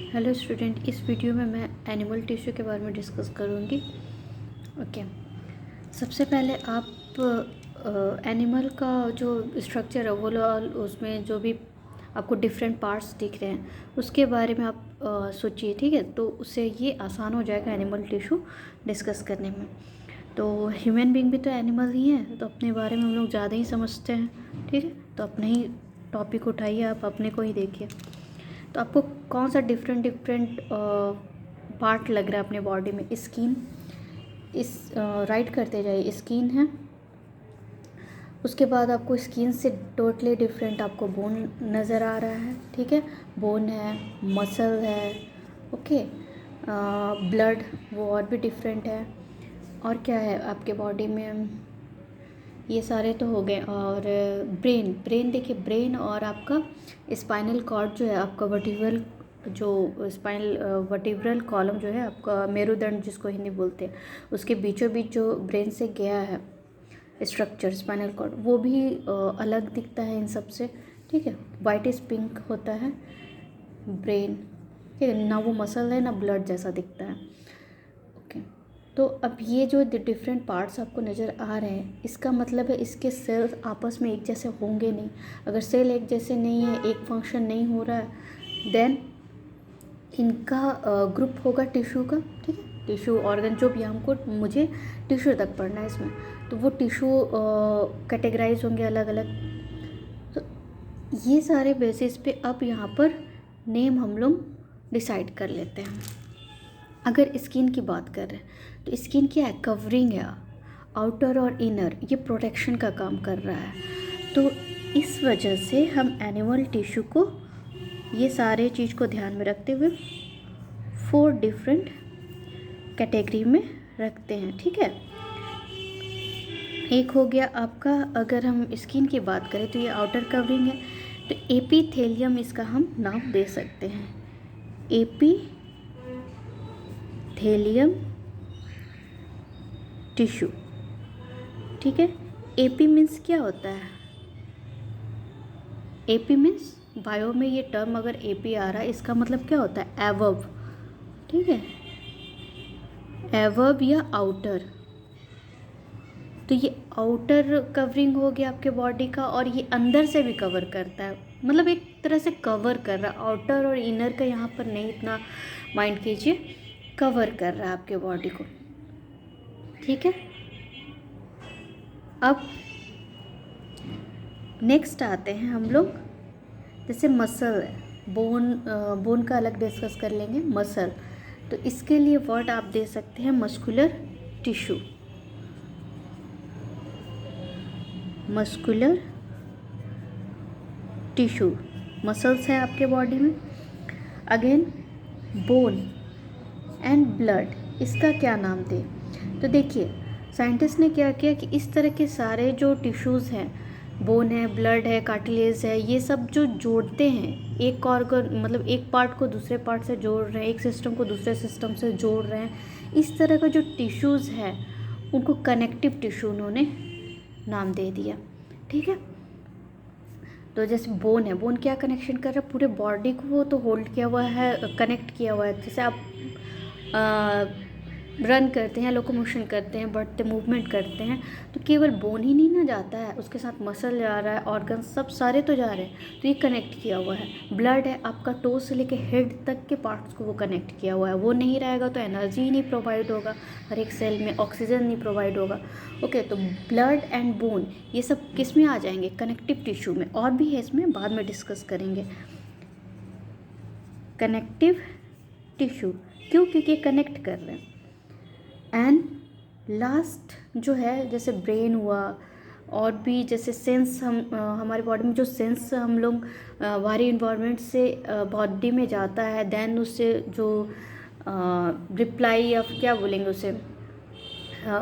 Hello student, इस video में मैं एनिमल टिश्यू के बारे में डिस्कस करूँगी। ओके, सबसे पहले आप एनिमल का जो स्ट्रक्चर है वो उसमें जो भी आपको डिफरेंट पार्ट्स दिख रहे हैं उसके बारे में आप सोचिए, ठीक है। तो उससे ये आसान हो जाएगा एनिमल टिश्यू डिस्कस करने में। तो ह्यूमन बीइंग भी तो एनिमल ही हैं, तो अपने बारे में हम लोग ज़्यादा ही समझते हैं, ठीक है। तो अपने ही टॉपिक उठाइए, आप अपने को ही देखिए। तो आपको कौन सा डिफरेंट पार्ट लग रहा है अपने बॉडी में? स्किन, इस राइट करते जाइए, स्किन है। उसके बाद आपको स्किन से टोटली डिफरेंट आपको बोन नज़र आ रहा है, ठीक है। बोन है, मसल है, ओके। ब्लड वो और भी डिफरेंट है। और क्या है आपके बॉडी में? ये सारे तो हो गए। और ब्रेन देखिए, ब्रेन और आपका स्पाइनल कॉर्ड जो है आपका वर्टिब्रल, जो वर्टिब्रल कॉलम जो है आपका मेरुदंड जिसको हिंदी बोलते हैं, उसके बीचों बीच जो ब्रेन से गया है स्ट्रक्चर स्पाइनल कॉर्ड, वो भी अलग दिखता है इन सब से, ठीक है। वाइटिश पिंक होता है ब्रेन, ठीक है। ना वो मसल है ना ब्लड जैसा दिखता है, ओके। तो अब ये जो डिफरेंट पार्ट्स आपको नज़र आ रहे हैं, इसका मतलब है इसके सेल्स आपस में एक जैसे होंगे नहीं। अगर सेल एक जैसे नहीं है, एक फंक्शन नहीं हो रहा है, देन इनका ग्रुप होगा टिश्यू का, ठीक है। टिश्यू ऑर्गन जो भी हमको मुझे टिश्यू तक पढ़ना है इसमें, तो वो टिश्यू कैटेगराइज होंगे अलग अलग। तो ये सारे बेसिस पे अब यहाँ पर नेम हम लोग डिसाइड कर लेते हैं। अगर स्किन की बात कर रहे हैं तो स्किन क्या है? कवरिंग है, आउटर और इनर, ये प्रोटेक्शन का काम कर रहा है। तो इस वजह से हम एनिमल टिश्यू को, ये सारे चीज़ को ध्यान में रखते हुए 4 डिफरेंट कैटेगरी में रखते हैं, ठीक है। एक हो गया आपका, अगर हम स्किन की बात करें तो ये आउटर कवरिंग है, तो एपिथेलियम इसका हम नाम दे सकते हैं, एपिथेलियम टिश्यू, ठीक है। एपी मीन्स क्या होता है? एपी मीन्स बायो में ये टर्म अगर एपी आ रहा है, इसका मतलब क्या होता है? एवव, ठीक है, एवव या आउटर। तो ये आउटर कवरिंग हो गया आपके बॉडी का, और ये अंदर से भी कवर करता है, मतलब एक तरह से कवर कर रहा है। आउटर और इनर का यहाँ पर नहीं इतना माइंड कीजिए, कवर कर रहा है आपके बॉडी को, ठीक है। अब नेक्स्ट आते हैं हम लोग, जैसे मसल है, बोन का अलग डिस्कस कर लेंगे। मसल, तो इसके लिए वर्ड आप दे सकते हैं muscular tissue, muscular tissue, muscles है आपके बॉडी में। अगेन बोन एंड ब्लड, इसका क्या नाम दे? तो देखिए साइंटिस्ट ने क्या किया कि इस तरह के सारे जो टिश्यूज़ हैं, बोन है, ब्लड है, कार्टिलेज है, ये सब जो जोड़ते हैं एक ऑर्गन, मतलब एक पार्ट को दूसरे पार्ट से जोड़ रहे हैं, एक सिस्टम को दूसरे सिस्टम से जोड़ रहे हैं, इस तरह का जो टिश्यूज़ है उनको कनेक्टिव टिश्यू उन्होंने नाम दे दिया, ठीक है। तो जैसे बोन है, बोन क्या कनेक्शन कर रहा है? पूरे बॉडी को वो तो होल्ड किया हुआ है, कनेक्ट किया हुआ है। जैसे आप रन करते हैं, लोकोमोशन करते हैं, बढ़ते मूवमेंट करते हैं, तो केवल बोन ही नहीं ना जाता है, उसके साथ मसल जा रहा है, ऑर्गन सब सारे तो जा रहे हैं, तो ये कनेक्ट किया हुआ है। ब्लड है, आपका टो से लेके हेड तक के पार्ट्स को वो कनेक्ट किया हुआ है। वो नहीं रहेगा तो एनर्जी ही नहीं प्रोवाइड होगा, हर एक सेल में ऑक्सीजन नहीं प्रोवाइड होगा, ओके। तो ब्लड एंड बोन ये सब किस में आ जाएंगे? कनेक्टिव टिश्यू में। और भी है इसमें, बाद में डिस्कस करेंगे। कनेक्टिव टिश्यू क्यों? क्योंकि कनेक्ट कर रहे हैं। एंड लास्ट जो है, जैसे ब्रेन हुआ, और भी जैसे सेंस, हमारे बॉडी में जो सेंस हम लोग बाहरी इन्वायरमेंट से बॉडी में जाता है, देन उससे जो रिप्लाई या क्या बोलेंगे उसे,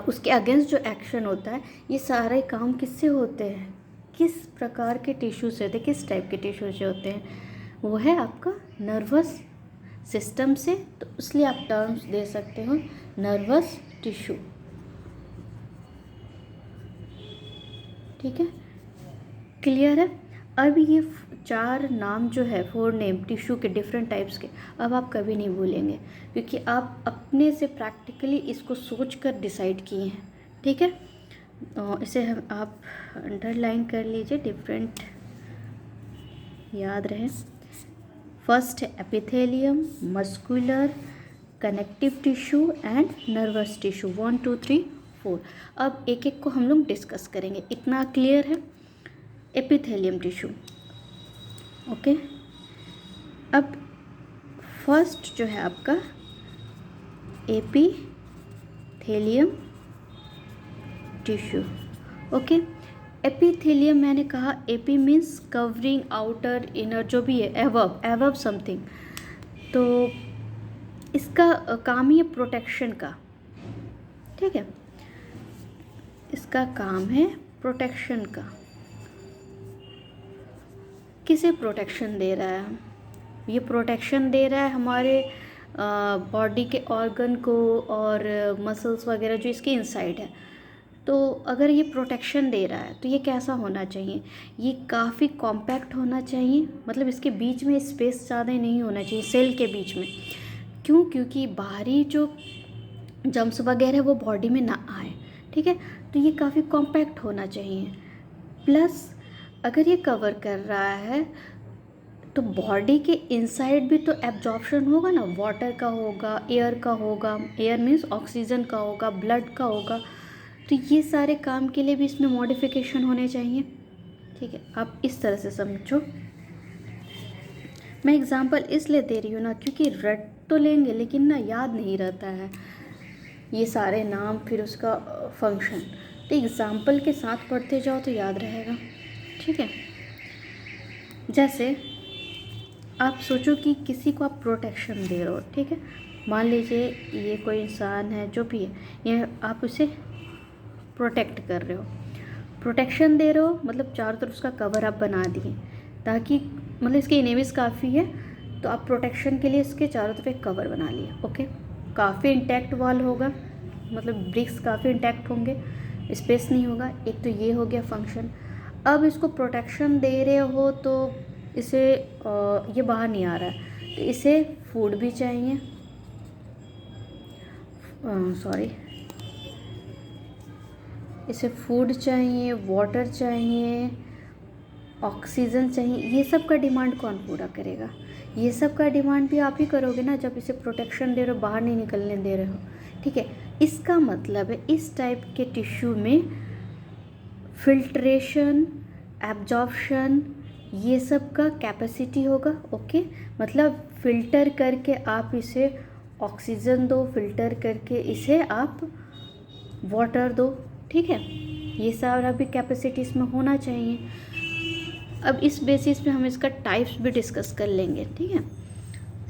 उसके अगेंस्ट जो एक्शन होता है, ये सारे काम किससे होते हैं? किस प्रकार के टिश्यू से होते हैं? किस टाइप के टिश्यू से होते हैं? वो है आपका नर्वस सिस्टम से। तो इसलिए आप टर्म्स दे सकते हो नर्वस टिश्यू, ठीक है, क्लियर है। अब ये 4 नाम जो है, 4 नेम टिश्यू के डिफरेंट टाइप्स के, अब आप कभी नहीं भूलेंगे, क्योंकि आप अपने से प्रैक्टिकली इसको सोच कर डिसाइड किए हैं। ठीक है, इसे हम आप अंडरलाइन कर लीजिए, डिफरेंट याद रहे। फर्स्ट है epithelium, muscular, connective tissue and nervous tissue. 1 2 3 4। अब एक एक को हम लोग डिस्कस करेंगे। इतना क्लियर है? Epithelium tissue, okay. अब फर्स्ट जो है आपका एपिथेलियम टिश्यू, ओके। एपिथेलियम मैंने कहा, AP means covering, outer, inner, जो भी है, एवब समथिंग। तो इसका काम ही है प्रोटेक्शन का। ठीक है, इसका काम है प्रोटेक्शन का। किसे प्रोटेक्शन दे रहा है? ये प्रोटेक्शन दे रहा है हमारे बॉडी के ऑर्गन को और मसल्स वगैरह जो इसके इनसाइड है। तो अगर ये प्रोटेक्शन दे रहा है तो ये कैसा होना चाहिए? ये काफ़ी कॉम्पैक्ट होना चाहिए, मतलब इसके बीच में स्पेस ज़्यादा नहीं होना चाहिए, सेल के बीच में। क्यों? क्योंकि बाहरी जो जम्स वगैरह वो बॉडी में ना आए। ठीक है, तो ये काफ़ी कॉम्पैक्ट होना चाहिए। प्लस अगर ये कवर कर रहा है तो बॉडी के इनसाइड भी तो एब्जॉर्प्शन होगा ना, वाटर का होगा, एयर का होगा, एयर मीन्स ऑक्सीजन का होगा, ब्लड का होगा। तो ये सारे काम के लिए भी इसमें मॉडिफिकेशन होने चाहिए। ठीक है, आप इस तरह से समझो। मैं एग्जांपल इसलिए दे रही हूँ ना, क्योंकि रट तो लेंगे लेकिन ना याद नहीं रहता है ये सारे नाम, फिर उसका फंक्शन। तो एग्जांपल के साथ पढ़ते जाओ तो याद रहेगा। ठीक है, जैसे आप सोचो कि किसी को आप प्रोटेक्शन दे रहे हो। ठीक है, मान लीजिए ये कोई इंसान है, जो भी है, ये आप उसे प्रोटेक्ट कर रहे हो। प्रोटेक्शन दे रहे हो मतलब चारों तरफ उसका कवर आप बना दिए, ताकि मतलब इसके एनिमीज काफ़ी है, तो आप प्रोटेक्शन के लिए इसके चारों तरफ एक कवर बना लिए। ओके, काफ़ी इंटैक्ट वॉल होगा, मतलब ब्रिक्स काफ़ी इंटैक्ट होंगे, स्पेस नहीं होगा। एक तो ये हो गया फंक्शन। अब इसको प्रोटेक्शन दे रहे हो तो इसे ये बाहर नहीं आ रहा है, तो इसे फूड भी चाहिए, इसे फूड चाहिए, वाटर चाहिए, ऑक्सीजन चाहिए। ये सब का डिमांड कौन पूरा करेगा? ये सब का डिमांड भी आप ही करोगे ना, जब इसे प्रोटेक्शन दे रहे हो, बाहर नहीं निकलने दे रहे हो। ठीक है, इसका मतलब है इस टाइप के टिश्यू में फिल्ट्रेशन, एब्जॉर्प्शन, ये सब का कैपेसिटी होगा। ओके, मतलब फ़िल्टर करके आप इसे ऑक्सीजन दो, फिल्टर करके इसे आप वाटर दो। ठीक है, ये सारा भी कैपेसिटी इसमें होना चाहिए। अब इस बेसिस पे हम इसका टाइप्स भी डिस्कस कर लेंगे। ठीक है,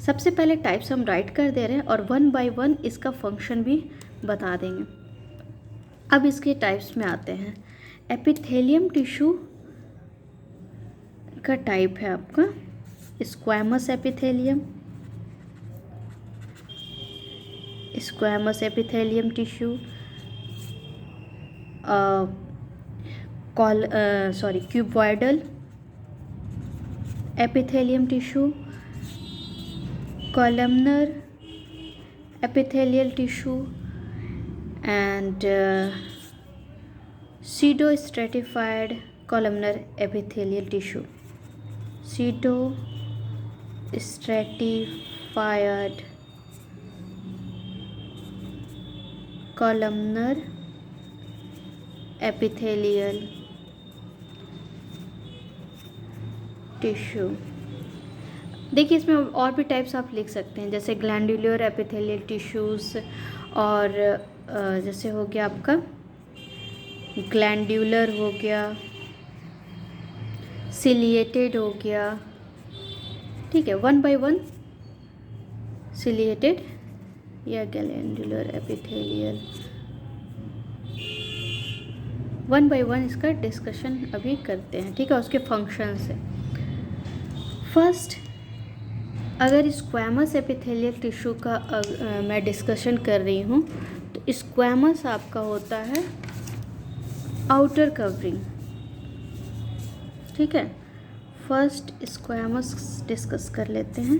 सबसे पहले टाइप्स हम राइट कर दे रहे हैं और 1 बाय 1 इसका फंक्शन भी बता देंगे। अब इसके टाइप्स में आते हैं। एपिथेलियम टिश्यू का टाइप है आपका squamous epithelium, epithelium tissue, cuboidal epithelium tissue, columnar epithelial tissue and pseudo stratified columnar epithelial tissue. Pseudo stratified columnar epithelial tissue. देखिए, इसमें और भी टाइप्स आप लिख सकते हैं, जैसे ग्लैंडुलर एपिथेलियल टिश्यूज़, और जैसे हो गया आपका ग्लैंडुलर हो गया, सिलिएटेड हो गया। ठीक है, 1 बाय 1 सिलिएटेड या ग्लैंडुलर एपिथेलियल, 1 बाय 1 इसका डिस्कशन अभी करते हैं। ठीक है, उसके फंक्शन से। फर्स्ट, अगर स्क्वैमस एपिथेलियल टिश्यू का मैं डिस्कशन कर रही हूँ, तो स्क्वैमस आपका होता है आउटर कवरिंग। ठीक है, फर्स्ट स्क्वैमस डिस्कस कर लेते हैं।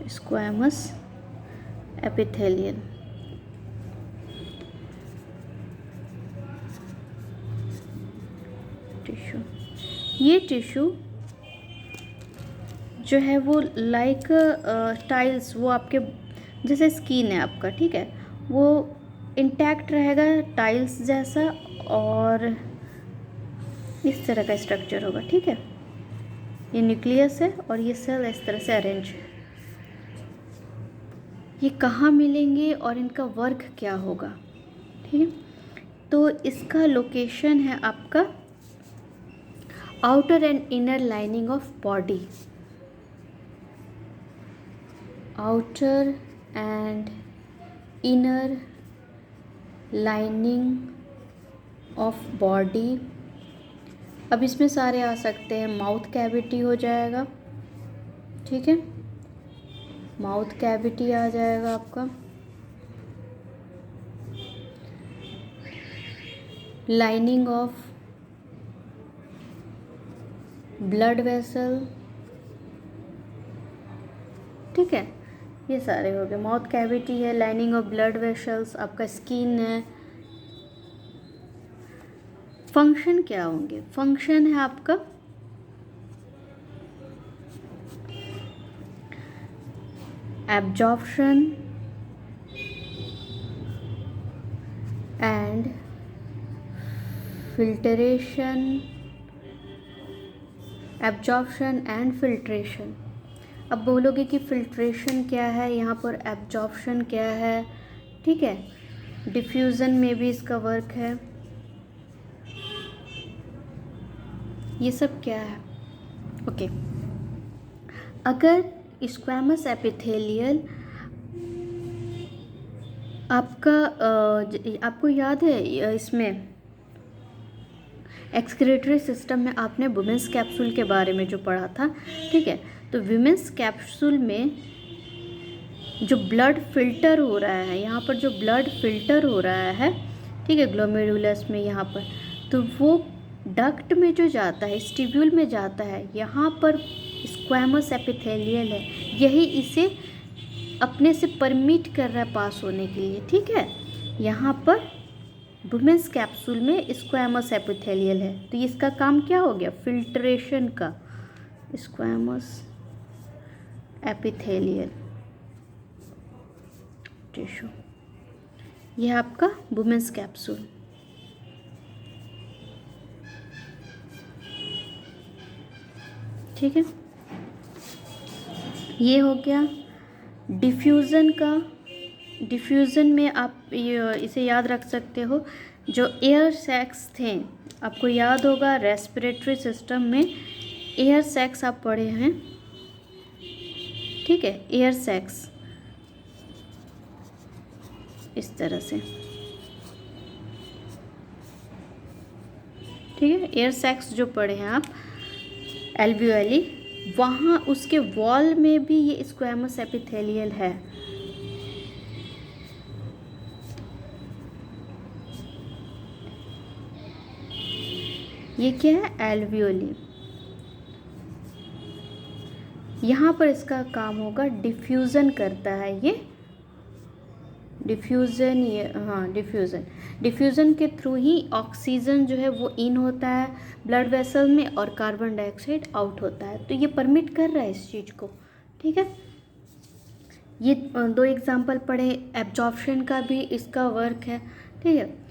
स्क्वैमस एपिथेलियल टिश्यू, ये टिश्यू जो है वो लाइक टाइल्स, वो आपके जैसे स्किन है आपका, ठीक है, वो इंटैक्ट रहेगा टाइल्स जैसा, और इस तरह का स्ट्रक्चर होगा, ठीक है। ये न्यूक्लियस है और ये सेल इस तरह से अरेंज है। ये कहाँ मिलेंगे और इनका वर्क क्या होगा, ठीक है। तो इसका लोकेशन है आपका outer and inner lining of body, outer and inner lining of body. अब इसमें सारे आ सकते हैं, माउथ कैविटी हो जाएगा, ठीक है, माउथ कैविटी आ जाएगा आपका, लाइनिंग ऑफ ब्लड वेसल, ठीक है, ये सारे हो गए। माउथ कैविटी है, लाइनिंग ऑफ ब्लड वेसल्स, आपका स्किन है। फंक्शन क्या होंगे? फंक्शन है आपका absorption and filtration, absorption and filtration. अब बोलोगे कि फिल्ट्रेशन क्या है, यहाँ पर एब्जॉर्प्शन क्या है, ठीक है, डिफ्यूज़न में भी इसका वर्क है, ये सब क्या है, ओके। अगर स्क्वैमस एपिथेलियल आपको याद है, इसमें एक्सक्रीटरी सिस्टम में आपने वुमेन्स कैप्सूल के बारे में जो पढ़ा था, ठीक है, तो वुमेन्स कैप्सूल में जो ब्लड फिल्टर हो रहा है, यहाँ पर जो ब्लड फिल्टर हो रहा है, ठीक है, ग्लोमेरुलस में यहाँ पर, तो वो डक्ट में जो जाता है, स्टिब्यूल में जाता है, यहाँ पर स्क्वैमस एपिथेलियल है, यही इसे अपने से परमिट कर रहा है पास होने के लिए, ठीक है। यहाँ पर वुमेन्स कैप्सूल में स्क्वैमस एपिथेलियल है, तो इसका काम क्या हो गया? फिल्ट्रेशन का। स्क्वैमस एपिथेलियल टिश्यू, यह आपका वुमेन्स कैप्सूल, ठीक है। ये हो गया डिफ्यूज़न का। डिफ्यूज़न में आप इसे याद रख सकते हो, जो एयर सैक्स थे, आपको याद होगा रेस्पिरेटरी सिस्टम में एयर सैक्स आप पढ़े हैं, ठीक है, एयर सैक्स इस तरह से, ठीक है, एयर सैक्स जो पढ़े हैं आप एल्वियोली, वहाँ उसके वॉल में भी ये स्क्वैमस एपिथेलियल है, ये क्या है? एल्वियोली। यहाँ पर इसका काम होगा, डिफ्यूज़न करता है ये, डिफ्यूज़न, ये हाँ डिफ्यूज़न के थ्रू ही ऑक्सीजन जो है वो इन होता है ब्लड वेसल में और कार्बन डाइऑक्साइड आउट होता है, तो ये परमिट कर रहा है इस चीज़ को, ठीक है। ये दो एग्जांपल पढ़े, एब्जॉर्प्शन का भी इसका वर्क है, ठीक है,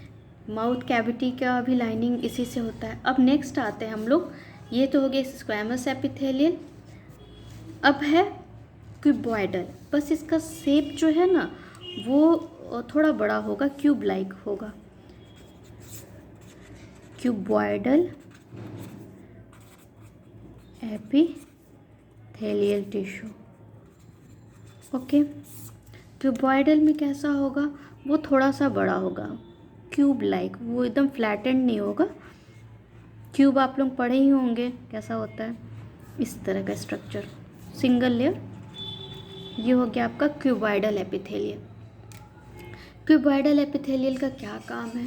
माउथ कैविटी का भी लाइनिंग इसी से होता है। अब नेक्स्ट आते हैं हम लोग, ये तो हो गया स्क्वैमस एपिथेलियल। अब है क्यूबॉइडल, बस इसका शेप जो है ना वो थोड़ा बड़ा होगा, क्यूब लाइक होगा, cuboidal epithelial tissue, okay. Cuboidal में कैसा होगा? वो थोड़ा सा बड़ा होगा, क्यूब लाइक, वो एकदम फ्लैटेंड नहीं होगा। क्यूब आप लोग पढ़े ही होंगे कैसा होता है, इस तरह का स्ट्रक्चर, सिंगल लेयर। ये हो गया आपका क्यूबॉइडल एपिथेलियल। क्यूबॉइडल एपिथेलियल का क्या काम है?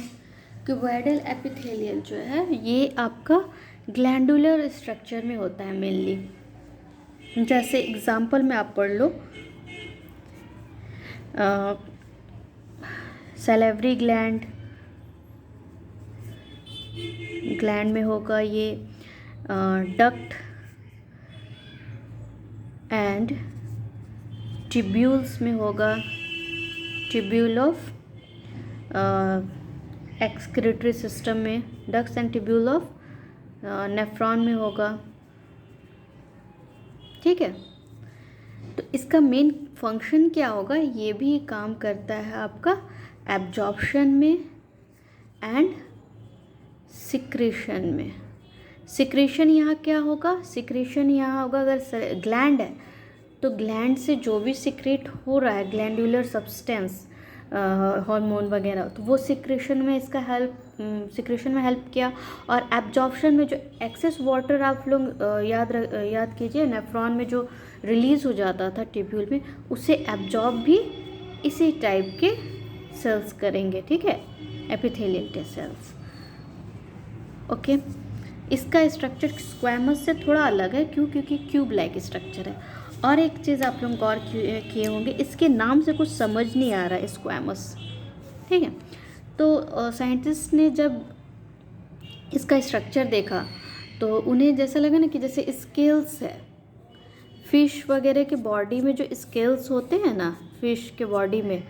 क्यूबॉइडल एपिथेलियल जो है ये आपका ग्लैंडुलर स्ट्रक्चर में होता है मेनली। जैसे एग्जांपल में आप पढ़ लो, सैलिवरी ग्लैंड में होगा ये डक्ट एंड ट्यूब्यूल्स में होगा, ट्यूब्यूल ऑफ एक्सक्रीटरी सिस्टम में ducts and tubule of nephron में होगा। ठीक है, तो इसका मेन फंक्शन क्या होगा, ये भी काम करता है आपका एब्जॉर्प्शन में एंड सिक्रेशन में। सिक्रेशन यहाँ क्या होगा, सिक्रेशन यहाँ होगा अगर ग्लैंड है तो ग्लैंड से जो भी सिक्रेट हो रहा है ग्लैंडुलर सब्सटेंस हार्मोन वगैरह, तो वो सिक्रेशन में इसका सिक्रेशन में हेल्प किया। और एब्जॉर्प्शन में जो एक्सेस वाटर आप लोग याद कीजिए, नेफ्रॉन में जो रिलीज़ हो जाता था ट्यूब्यूल में, उसे एब्जॉर्ब भी इसी टाइप के सेल्स करेंगे। ठीक है, एपिथेलियल सेल्स। ओके, इसका स्ट्रक्चर स्क्वैमस से थोड़ा अलग है, क्योंकि क्यूब लाइक स्ट्रक्चर है। और एक चीज़ आप लोग गौर किए होंगे, इसके नाम से कुछ समझ नहीं आ रहा है, स्क्वैमस। ठीक है, तो साइंटिस्ट ने जब इसका स्ट्रक्चर देखा तो उन्हें जैसा लगा ना कि जैसे स्केल्स है, फिश वगैरह के बॉडी में जो स्केल्स होते हैं ना फिश के बॉडी में,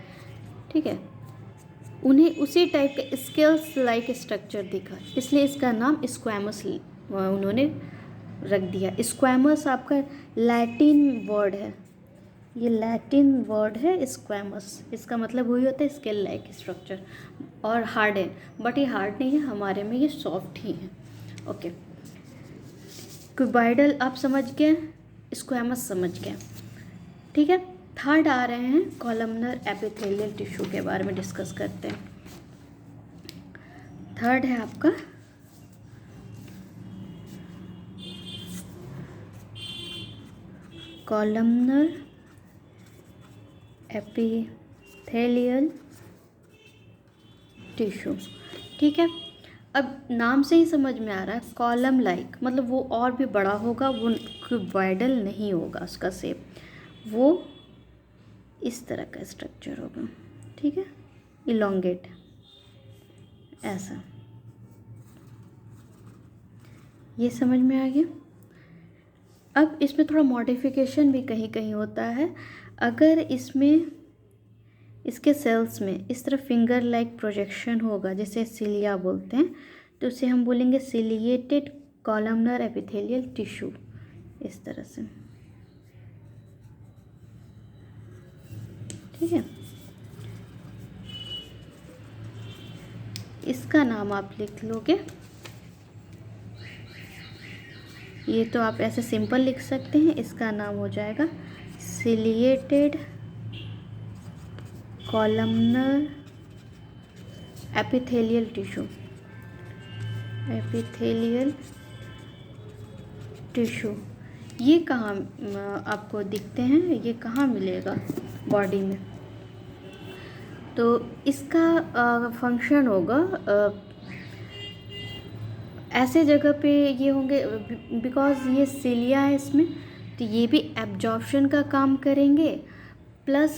ठीक है, उन्हें उसी टाइप का स्केल्स लाइक स्ट्रक्चर दिखा, इसलिए इसका नाम स्क्वैमस उन्होंने रख दिया। स्क्वैमस आपका लैटिन वर्ड है, ये लैटिन वर्ड है स्क्वैमस। इसका मतलब वही होता है स्केल लाइक स्ट्रक्चर, और हार्ड है, बट ये हार्ड नहीं है, हमारे में ये सॉफ्ट ही है। ओके, क्यूबॉइडल आप समझ गए, स्क्वैमस समझ गए। ठीक है, थर्ड आ रहे हैं कॉलमनर एपिथेलियल टिश्यू के बारे में डिस्कस करते हैं। थर्ड है आपका कॉलमनर एपिथेलियल टिश्यू। ठीक है, अब नाम से ही समझ में आ रहा है कॉलम लाइक, मतलब वो और भी बड़ा होगा, वो क्यूबॉइडल नहीं होगा उसका शेप, वो इस तरह का स्ट्रक्चर होगा। ठीक है, इलोंगेट ऐसा, ये समझ में आ गया। अब इसमें थोड़ा मॉडिफिकेशन भी कहीं कहीं होता है। अगर इसमें इसके सेल्स में इस तरह फिंगर लाइक प्रोजेक्शन होगा, जैसे सिलिया बोलते हैं, तो उसे हम बोलेंगे सिलिएटेड कॉलमनर एपिथेलियल टिश्यू, इस तरह से। ठीक है, इसका नाम आप लिख लोगे, ये तो आप ऐसे सिंपल लिख सकते हैं, इसका नाम हो जाएगा ciliated columnar epithelial tissue, epithelial tissue. ये कहाँ आपको दिखते हैं, ये कहाँ मिलेगा बॉडी में, तो इसका फंक्शन होगा ऐसे जगह पे ये होंगे, बिकॉज ये सिलिया है इसमें, तो ये भी एब्जॉर्प्शन का काम करेंगे। प्लस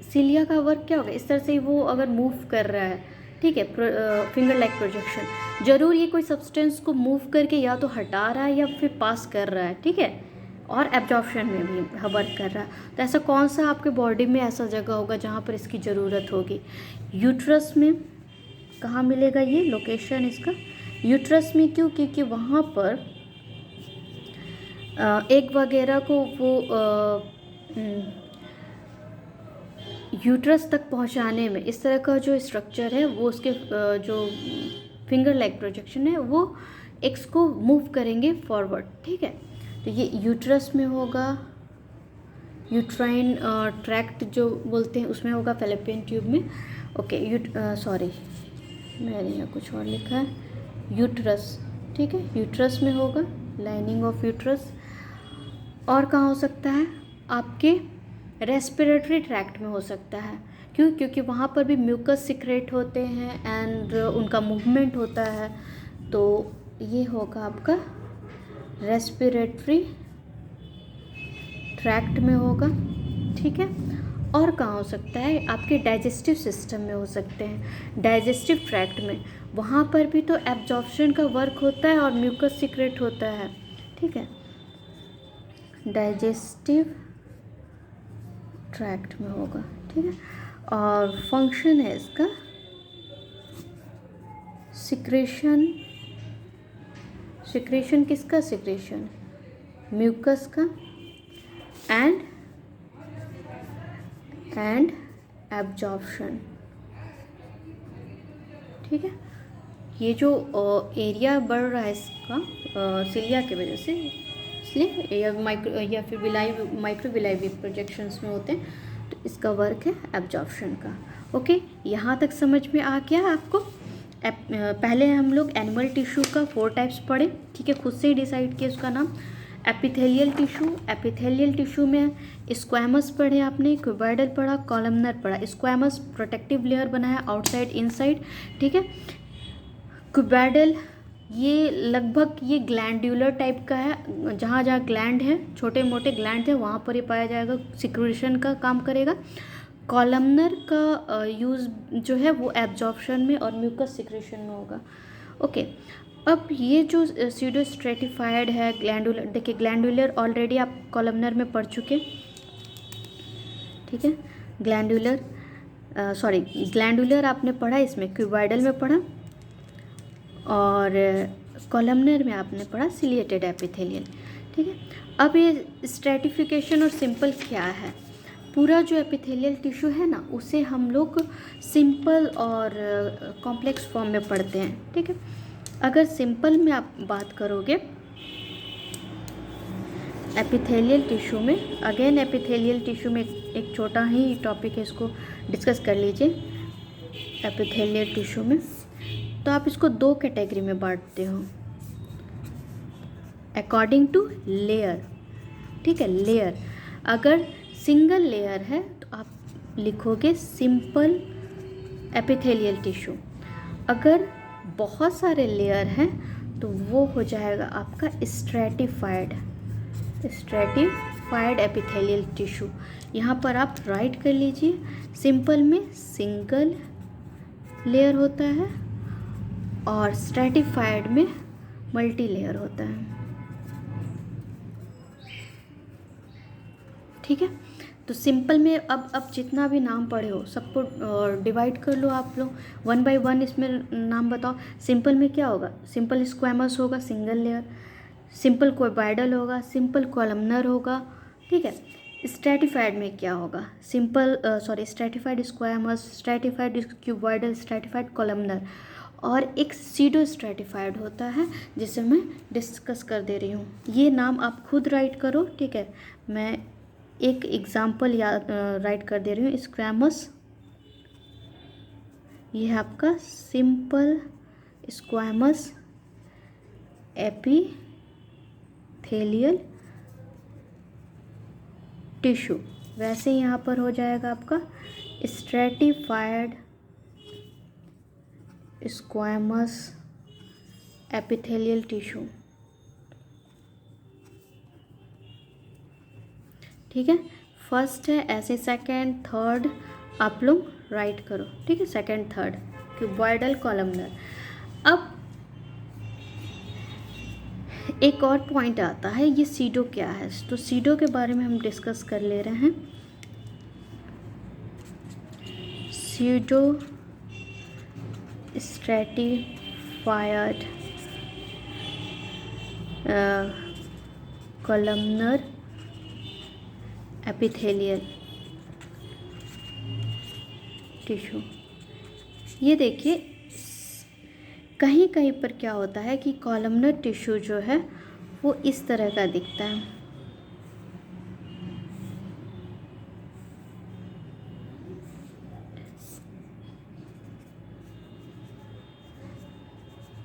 सिलिया का वर्क क्या होगा, इस तरह से वो अगर मूव कर रहा है, ठीक है, फिंगर लाइक प्रोजेक्शन, जरूर ये कोई सब्सटेंस को मूव करके या तो हटा रहा है या फिर पास कर रहा है। ठीक है, और एब्जॉर्प्शन में भी वर्क कर रहा है। तो ऐसा कौन सा आपके बॉडी में ऐसा जगह होगा जहाँ पर इसकी ज़रूरत होगी, यूट्रस में। कहाँ मिलेगा ये लोकेशन इसका, यूट्रस में। क्यों, क्योंकि वहाँ पर एग वगैरह को वो यूट्रस तक पहुँचाने में इस तरह का जो स्ट्रक्चर है, वो उसके जो फिंगर लाइक प्रोजेक्शन है, वो एग्स को मूव करेंगे फॉरवर्ड। ठीक है, तो ये यूट्रस में होगा, यूट्राइन ट्रैक्ट जो बोलते हैं उसमें होगा, फैलोपियन ट्यूब में। ओके, सॉरी मैंने यहाँ कुछ और लिखा है, यूट्रस। ठीक है, यूट्रस में होगा, लाइनिंग ऑफ यूट्रस। और कहाँ हो सकता है, आपके रेस्पिरेटरी ट्रैक्ट में हो सकता है, क्योंकि वहाँ पर भी म्यूकस सिक्रेट होते हैं एंड उनका मूवमेंट होता है। तो ये होगा आपका रेस्पिरेटरी ट्रैक्ट में होगा, ठीक है। और कहाँ हो सकता है, आपके डाइजेस्टिव सिस्टम में हो सकते हैं, डाइजेस्टिव ट्रैक्ट में। वहाँ पर भी तो एब्जॉर्प्शन का वर्क होता है और म्यूकस सिक्रेट होता है, ठीक है। डाइजेस्टिव ट्रैक्ट में होगा, ठीक है। और फंक्शन है इसका सिक्रेशन। सिक्रेशन किसका सिक्रेशन? म्यूकस का एंड एब्जॉर्प्शन, ठीक है। ये जो एरिया बढ़ रहा है इसका सिलिया की वजह से, इसलिए या फिर माइक्रोविलाई प्रोजेक्शंस में होते हैं, तो इसका वर्क है एब्जॉर्प्शन का। ओके, यहाँ तक समझ में आ गया आपको? पहले हम लोग एनिमल टिश्यू का 4 टाइप्स पढ़े, ठीक है, खुद से ही डिसाइड किया उसका नाम। एपिथेलियल टिश्यू, एपिथेलियल टिश्यू में स्क्वैमस पढ़े आपने, क्यूबॉइडल पढ़ा, कॉलमनर पढ़ा। स्क्वैमस प्रोटेक्टिव लेयर बनाया आउटसाइड इनसाइड, ठीक है। क्यूबॉइडल ये लगभग ये ग्लैंडुलर टाइप का है, जहाँ जहाँ ग्लैंड है, छोटे मोटे ग्लैंड है, वहाँ पर ये पाया जाएगा, सिक्रेशन का काम करेगा। कॉलमनर का यूज़ जो है वो एब्जॉर्प्शन में और म्यूकस सिक्रेशन में होगा। ओके, अब ये जो सीडो स्ट्रेटिफाइड है ग्लैंडुलर, देखिए ग्लैंडुलर ऑलरेडी आप कॉलमनर में पढ़ चुके, ठीक है। ग्लैंडुलर आपने पढ़ा, इसमें क्यूबॉइडल में पढ़ा, और कॉलमनर में आपने पढ़ा सिलिएटेड एपिथेलियल, ठीक है। अब ये स्ट्रेटिफिकेशन और सिंपल क्या है? पूरा जो एपिथेलियल टिश्यू है ना, उसे हम लोग सिंपल और कॉम्प्लेक्स फॉर्म में पढ़ते हैं, ठीक है। अगर सिंपल में आप बात करोगे एपिथेलियल टिश्यू में, अगेन एपिथेलियल टिश्यू में एक छोटा ही टॉपिक है, इसको डिस्कस कर लीजिए। एपिथेलियल टिश्यू में तो आप इसको 2 कैटेगरी में बांटते हो अकॉर्डिंग टू लेयर, ठीक है। लेयर, अगर सिंगल लेयर है तो आप लिखोगे सिंपल एपिथेलियल टिश्यू। अगर बहुत सारे लेयर हैं तो वो हो जाएगा आपका स्ट्रेटिफाइड एपिथेलियल टिश्यू। यहाँ पर आप राइट कर लीजिए, सिंपल में सिंगल लेयर होता है और स्ट्रेटिफाइड में मल्टी लेयर होता है, ठीक है। तो सिंपल में अब जितना भी नाम पढ़े हो सबको डिवाइड कर लो आप लोग, 1 बाय 1 इसमें नाम बताओ। सिंपल में क्या होगा? सिंपल स्क्वैमस होगा, सिंगल लेयर। सिंपल क्यूबॉइडल होगा, सिंपल कॉलमनर होगा, ठीक है। स्ट्रेटिफाइड में क्या होगा? Stratified squamous, stratified cuboidal, stratified columnar, और एक सीडो स्ट्रेटिफाइड होता है जिसे मैं डिस्कस कर दे रही हूँ। ये नाम आप खुद राइट करो, ठीक है। मैं एक एग्जाम्पल राइट कर दे रही हूँ। स्क्वैमस, ये है आपका सिंपल स्क्वैमस एपिथेलियल टिश्यू। वैसे यहाँ पर हो जाएगा आपका स्ट्रेटिफाइड स्क्वैमस एपिथेलियल टिश्यू, ठीक है। फर्स्ट है ऐसे, सेकंड थर्ड आप लोग राइट करो, ठीक है। Second third cuboidal columnar. अब एक और पॉइंट आता है, ये सीडो क्या है? तो सीडो के बारे में हम डिस्कस कर ले रहे हैं। Pseudo stratified columnar epithelial tissue. ये देखिए कहीं कहीं पर क्या होता है कि कॉलमनर टिश्यू जो है वो इस तरह का दिखता है,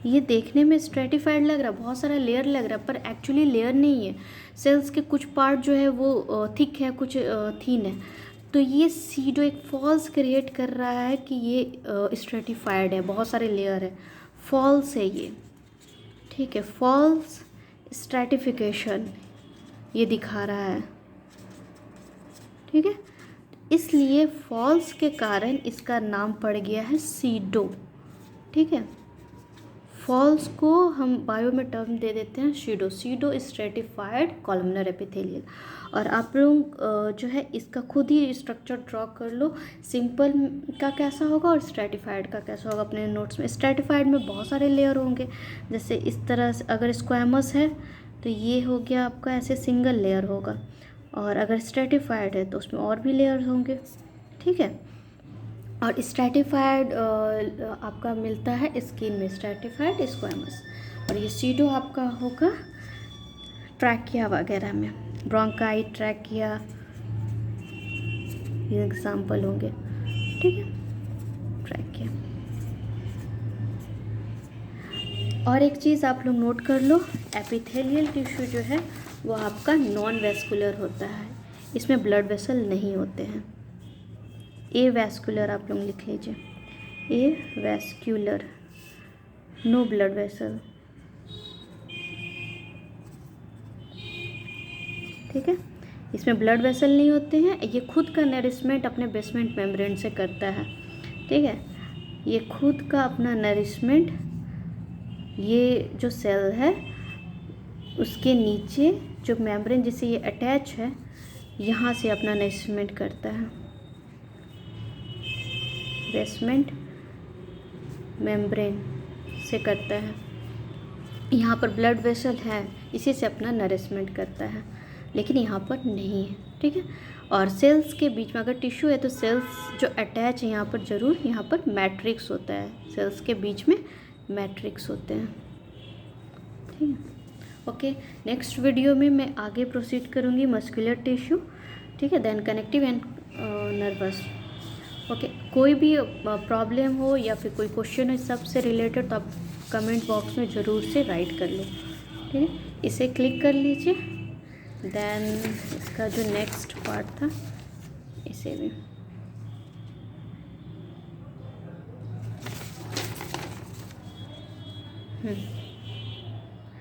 ये देखने में स्ट्रेटिफाइड लग रहा है, बहुत सारा लेयर लग रहा है, पर एक्चुअली लेयर नहीं है। सेल्स के कुछ पार्ट जो है वो थिक है, कुछ थीन है। तो ये सीडो एक फॉल्स क्रिएट कर रहा है कि ये स्ट्रेटिफाइड है, बहुत सारे लेयर है, फॉल्स है ये, ठीक है, फॉल्स स्ट्रैटिफिकेशन ये दिखा रहा है, ठीक है। इसलिए फॉल्स के कारण इसका नाम पड़ गया है सीडो, ठीक है। फॉल्स को हम बायो में टर्म दे देते हैं pseudo, pseudo stratified columnar epithelial. और आप लोग जो है इसका खुद ही स्ट्रक्चर ड्रॉ कर लो, सिंपल का कैसा होगा और स्ट्रेटिफाइड का कैसा होगा अपने नोट्स में। स्ट्रेटिफाइड में बहुत सारे लेयर होंगे, जैसे इस तरह से अगर स्क्वैमस है तो ये हो गया आपका ऐसे सिंगल लेयर होगा, और अगर स्ट्रेटिफाइड है तो उसमें और भी लेयर्स होंगे, ठीक है। और स्ट्रैटिफाइड आपका मिलता है स्किन में, स्ट्रैटिफाइड स्क्वैमस। और ये सीडो आपका होगा ट्रैकिया वगैरह में, ब्रोंकाई, ट्रैकिया, ये एग्जाम्पल होंगे, ठीक है, ट्रैकिया। और एक चीज़ आप लोग नोट कर लो, एपिथेलियल टिश्यू जो है वो आपका नॉन वेस्कुलर होता है, इसमें ब्लड वेसल नहीं होते हैं। ए वैस्कुलर आप लोग लिख लीजिए, ए वैस्कुलर, नो ब्लड वेसल, ठीक है। इसमें ब्लड वेसल नहीं होते हैं, ये खुद का नरिशमेंट अपने बेसमेंट मेम्ब्रेन से करता है, ठीक है। ये खुद का अपना नरिशमेंट, ये जो सेल है उसके नीचे जो मेम्ब्रेन जिससे ये अटैच है, यहाँ से अपना नरिशमेंट करता है, बेसमेंट मेम्ब्रेन से करता है। यहाँ पर ब्लड वेसल है, इसी से अपना नरिशमेंट करता है, लेकिन यहाँ पर नहीं है, ठीक है। और सेल्स के बीच में अगर टिश्यू है तो सेल्स जो अटैच है यहाँ पर ज़रूर, यहाँ पर मैट्रिक्स होता है, सेल्स के बीच में मैट्रिक्स होते हैं, ठीक है। ओके, नेक्स्ट वीडियो में मैं आगे प्रोसीड करूँगी मस्कुलर टिश्यू, ठीक है, then connective and nervous. Okay, कोई भी प्रॉब्लम हो या फिर कोई क्वेश्चन है सबसे रिलेटेड तो आप कमेंट बॉक्स में ज़रूर से राइट कर लो, ठीक है। इसे क्लिक कर लीजिए, देन इसका जो नेक्स्ट पार्ट था इसे भी